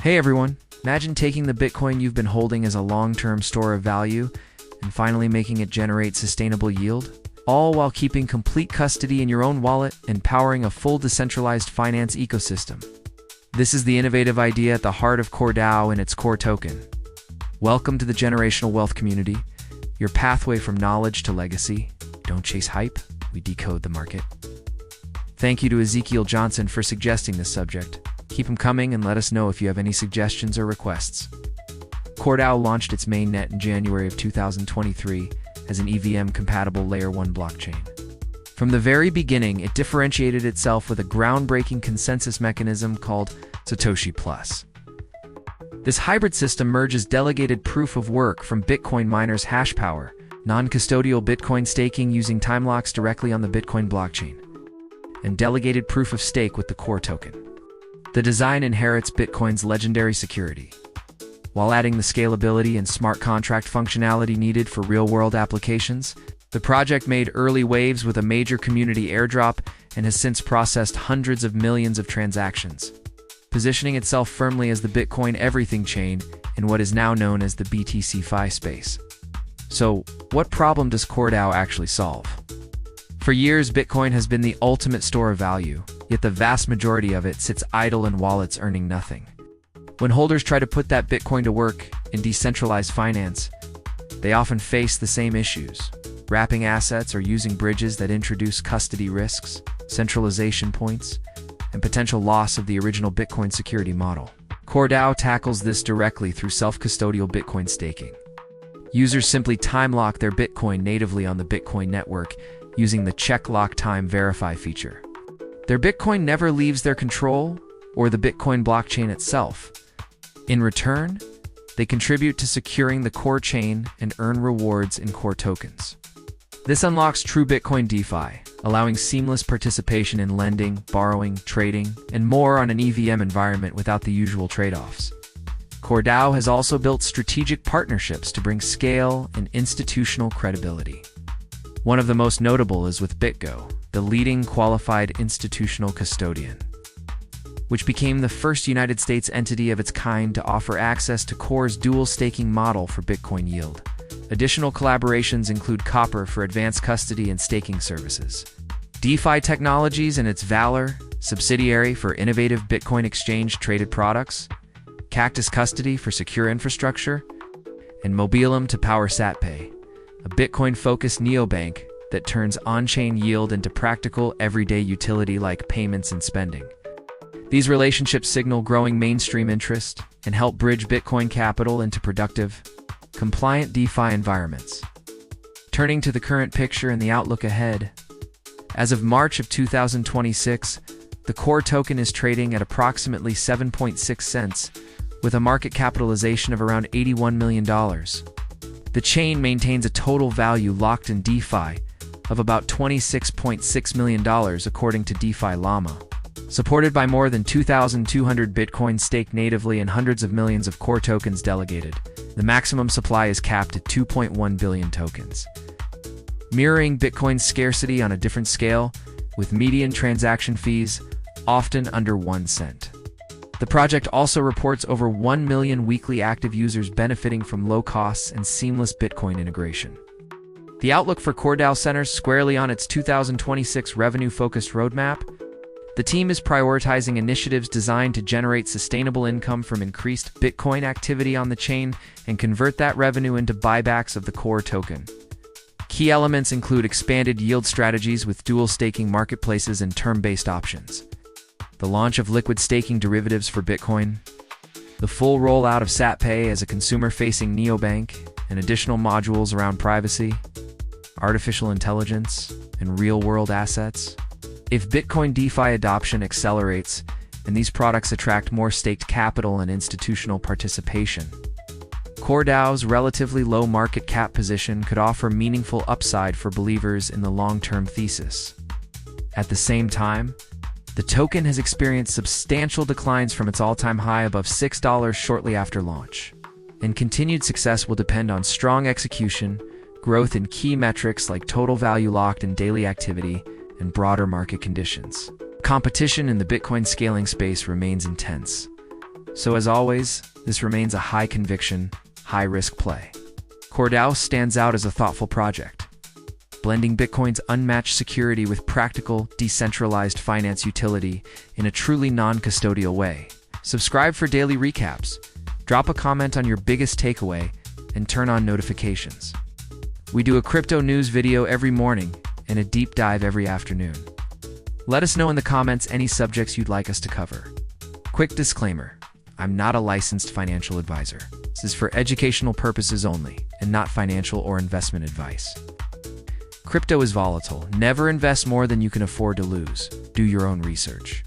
Hey everyone, imagine taking the Bitcoin you've been holding as a long-term store of value and finally making it generate sustainable yield, all while keeping complete custody in your own wallet and powering a full decentralized finance ecosystem. This is the innovative idea at the heart of CoreDAO and its core token. Welcome to the generational wealth community, your pathway from knowledge to legacy. Don't chase hype, we decode the market. Thank you to Ezekiel Johnson for suggesting this subject. Keep them coming and let us know if you have any suggestions or requests. CoreDAO launched its mainnet in January of 2023 as an EVM-compatible Layer 1 blockchain. From the very beginning, it differentiated itself with a groundbreaking consensus mechanism called Satoshi Plus. This hybrid system merges delegated proof of work from Bitcoin miners' hash power, non-custodial Bitcoin staking using time locks directly on the Bitcoin blockchain, and delegated proof of stake with the core token. The design inherits Bitcoin's legendary security, while adding the scalability and smart contract functionality needed for real-world applications. The project made early waves with a major community airdrop and has since processed hundreds of millions of transactions, positioning itself firmly as the Bitcoin everything chain in what is now known as the BTCFi space. So, what problem does CoreDAO actually solve? For years, Bitcoin has been the ultimate store of value, yet the vast majority of it sits idle in wallets earning nothing. When holders try to put that Bitcoin to work in decentralized finance, they often face the same issues: wrapping assets or using bridges that introduce custody risks, centralization points, and potential loss of the original Bitcoin security model. CoreDAO tackles this directly through self-custodial Bitcoin staking. Users simply time lock their Bitcoin natively on the Bitcoin network using the check lock time verify feature. Their Bitcoin never leaves their control or the Bitcoin blockchain itself. In return, they contribute to securing the core chain and earn rewards in core tokens. This unlocks true Bitcoin DeFi, allowing seamless participation in lending, borrowing, trading, and more on an EVM environment without the usual trade-offs. CoreDAO has also built strategic partnerships to bring scale and institutional credibility. One of the most notable is with BitGo, the leading qualified institutional custodian, which became the first United States entity of its kind to offer access to Core's dual staking model for Bitcoin yield. Additional collaborations include Copper for advanced custody and staking services, DeFi Technologies and its Valor subsidiary for innovative Bitcoin exchange-traded products, Cactus Custody for secure infrastructure, and Mobilum to power SatPay, a Bitcoin-focused neobank that turns on-chain yield into practical, everyday utility like payments and spending. These relationships signal growing mainstream interest and help bridge Bitcoin capital into productive, compliant DeFi environments. Turning to the current picture and the outlook ahead, as of March of 2026, the core token is trading at approximately 7.6 cents, with a market capitalization of around $81 million. The chain maintains a total value locked in DeFi of about $26.6 million according to DeFi Llama. Supported by more than 2,200 Bitcoin staked natively and hundreds of millions of core tokens delegated, the maximum supply is capped at 2.1 billion tokens. Mirroring Bitcoin's scarcity on a different scale, with median transaction fees often under 1 cent. The project also reports over 1 million weekly active users benefiting from low costs and seamless Bitcoin integration. The outlook for CoreDAO centers squarely on its 2026 revenue-focused roadmap. The team is prioritizing initiatives designed to generate sustainable income from increased Bitcoin activity on the chain and convert that revenue into buybacks of the core token. Key elements include expanded yield strategies with dual staking marketplaces and term-based options, the launch of liquid staking derivatives for Bitcoin, the full rollout of SatPay as a consumer-facing neobank, and additional modules around privacy, artificial intelligence, and real-world assets. If Bitcoin DeFi adoption accelerates and these products attract more staked capital and institutional participation, CoreDAO's relatively low market cap position could offer meaningful upside for believers in the long-term thesis. At the same time, the token has experienced substantial declines from its all-time high above $6 shortly after launch, and continued success will depend on strong execution, growth in key metrics like total value locked and daily activity, and broader market conditions. Competition in the Bitcoin scaling space remains intense, So as always, this remains a high conviction, high risk play. CoreDAO stands out as a thoughtful project, blending Bitcoin's unmatched security with practical, decentralized finance utility in a truly non-custodial way. Subscribe for daily recaps, drop a comment on your biggest takeaway, and turn on notifications. We do a crypto news video every morning and a deep dive every afternoon. Let us know in the comments any subjects you'd like us to cover. Quick disclaimer, I'm not a licensed financial advisor. This is for educational purposes only and not financial or investment advice. Crypto is volatile. Never invest more than you can afford to lose. Do your own research.